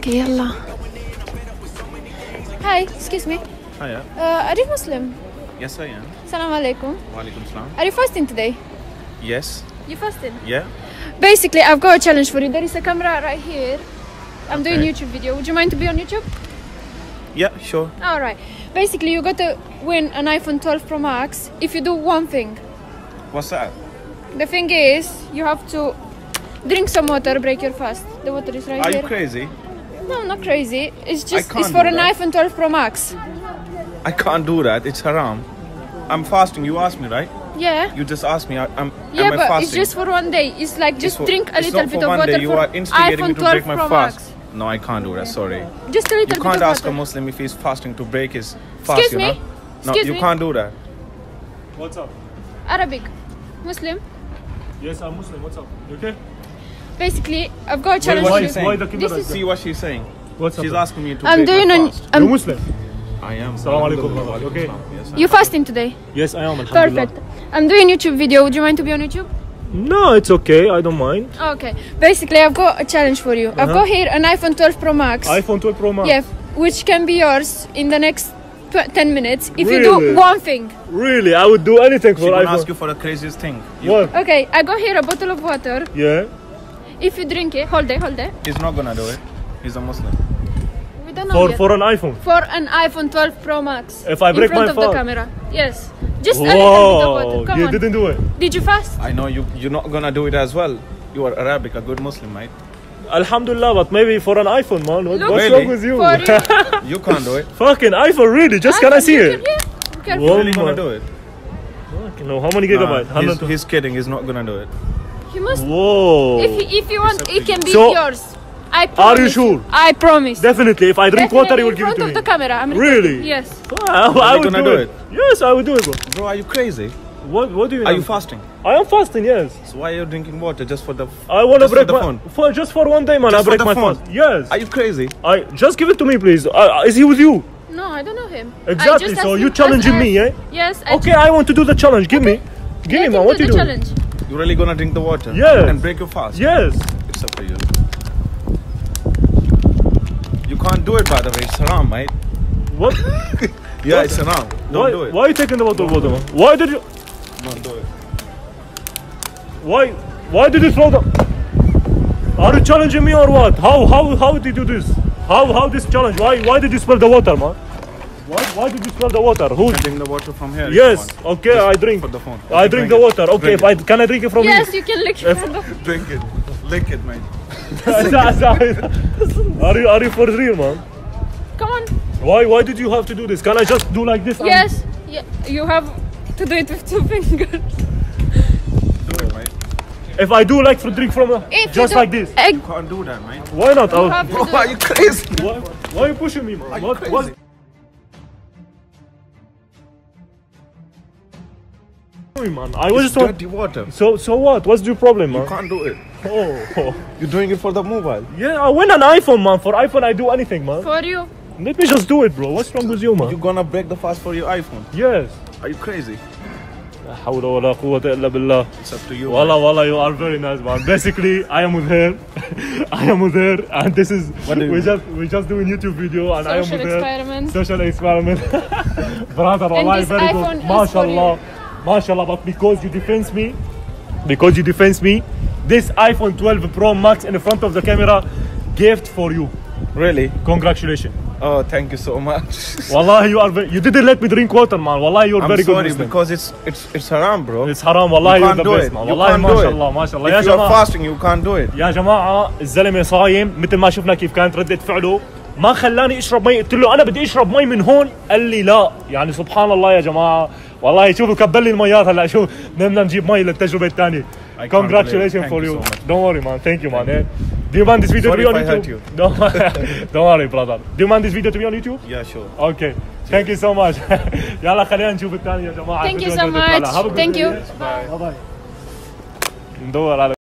اوكي يلا. Hi, excuse me. Hiya. Are you Muslim? Yes, I am. Assalamu alaikum. Walaikum salam. Are you fasting today? Yes. You fasting? Yeah. Basically, I've got a challenge for you. There is a camera right here. I'm doing Okay. YouTube video. Would you mind to be on YouTube? Yeah, sure. All right. Basically, you got to win an iPhone 12 Pro Max if you do one thing. What's that? The thing is, you have to drink some water, break your fast. The water is right Are here. you crazy? No, not crazy. It's just can't it's for do an that. iPhone 12 Pro Max. I can't do that. It's haram. I'm fasting. You asked me, right? Yeah. You just asked me. Yeah, am I but fasting? it's just for one day. It's like just drink a it's little not bit for of one water day. You for are instigating iPhone me to 12 break my Pro fast. Max. No, I can't do that. Sorry. Just a little You bit can't of ask water. a Muslim if he's fasting to break his fast. Excuse you me? know? No, Excuse you me? can't do that. What's up? Arabic. Muslim. Yes, I'm Muslim. What's up? You okay? Basically, I've got a challenge What for she's you. why saying? the camera This is is- See what she's saying. What's up? She's asking me to I'm break doing my an fast. You're Muslim? I am. Assalamu alaikum, Alhamdulillah, brother. walaikum Okay. salam. Yes, I You am. fasting today? Yes, I am. Alhamdulillah. Perfect. I'm doing YouTube video. Would you mind to be on YouTube? No, it's okay. I don't mind. Okay. Basically, I've got a challenge for you. I've got here an iPhone 12 Pro Max. iPhone 12 Pro Max. Yeah, which can be yours in the next 10 minutes if you Really? do one thing. Really? I would do anything She for gonna iPhone. ask you for the craziest thing. What? Okay, I got here a bottle of water. Yeah. If you drink it, hold it. He's not gonna do it. He's a Muslim. We don't know yet. For an iPhone. For an iPhone 12 Pro Max. If I break in front my of the phone? camera. Yes. Just a little bit of water. Whoa! Come You on. didn't do it. Did you fast? I know you're not gonna do it as well. You are Arabic, a good Muslim, mate. Alhamdulillah, but maybe for an iPhone, man. Look. What's Really? wrong with you? For you. You can't do it. Fucking iPhone, really? Just can I see it? Careful. Whoa. Really gonna do it? Fucking no. How many gigabytes? Nah, he's kidding. He's not gonna do it. You must. Whoa! If you want, it can be So, yours. I promise. are you sure? I promise. Definitely. If I drink water, you will in give it front to of me. the camera. I'm Really? recording. Yes. I would gonna do do it. Yes, I would do it. Bro. Bro, are you crazy? What do you mean? Are you fasting? I am fasting, yes. So why are you drinking water just for the? I want to Just for break the my phone? just for one day, man. Just I break for the my phone? fast. Yes. Are you crazy? I just give it to me, please. Is he with you? No, I don't know him. Exactly. So you challenging me, yeah? Yes. Okay, I want to do the challenge. Give me, give me, man. What you do? doing? Challenge. You really gonna drink the water? Yes. And break your fast? Yes. It's up to you. You can't do it, by the way. It's haram, mate. What? Yeah, it's haram. Don't do it. Why are you taking the bottle of water, man? Why did you? Don't do it. Why did you throw the? Are you challenging me or what? How did you do this? How this challenge? Why did you spill the water, man? Why did you spill the water? Who? You can drink the water from here. if you Yes. want. Okay, Just I drink. For the phone. I drink the water. Okay, if can I drink it from Yes, here? you can lick it from the. Drink it. Lick it, mate. Are you for real, man? Come on. Why did you have to do this? Can I just do like this? and- Yes. Yeah. You have to do it with 2 fingers. Do it, mate. If I do like to drink from If you just do like this, Egg. You can't do that, mate. why not? You have to Bro, do are you crazy? Why are you pushing me, man? Are you What? crazy? Man, I was It's just want. dirty water. So what? What's your problem, You man? can't do it. Oh, You're doing it for the mobile. yeah. I win an iPhone, man. For iPhone, I do anything, man. For you. Let me just do it, bro. What's wrong with you, You're man? gonna break the fast for your iPhone. Yes. Are you crazy? لا حول ولا قوة إلا بالله. It's up to you. Wallah, you are very nice, man. Basically, I am with her. I am with her, and this is What do you we just doing YouTube video, and I am Social with her. experiment. Social experiment. Brother, wallahi, this very iPhone good. is for MashaAllah. MashaAllah, but because you defense me, this iPhone 12 Pro Max in front of the camera, gift for you. Really? Congratulations. Oh, thank you so much. Wallahi, you didn't let me drink water, man. Wallahi, you're I'm very good sorry Muslim. because it's haram, bro. It's haram. Wallahi, You you're can't the do best, it. man. You Wallahi, can't do it. MashaAllah, MashaAllah. يا If you're جماعة fasting, you can't do it. يا جماعة الزلمة صايم مثل ما شفنا كيف كانت ردة فعله ما خلاني اشرب مي قلت له انا بدي اشرب مي من هون قال لي لا يعني سبحان الله يا جماعة والله شوفوا كبل لي الميات هلا شوف بدنا نجيب مي للتجربة الثانية. I can't Congratulations believe it. for Thank you. you so much. Don't worry, man. Thank you, man. Do you want this video Sorry to be on if I hurt YouTube? you. Don't worry, brother. Do you want this video to be on YouTube? Yeah, sure. Okay. Thank you so much. يلا خلينا نشوف الثانية يا جماعة. Thank you so much. Thank you. Bye bye. ندور على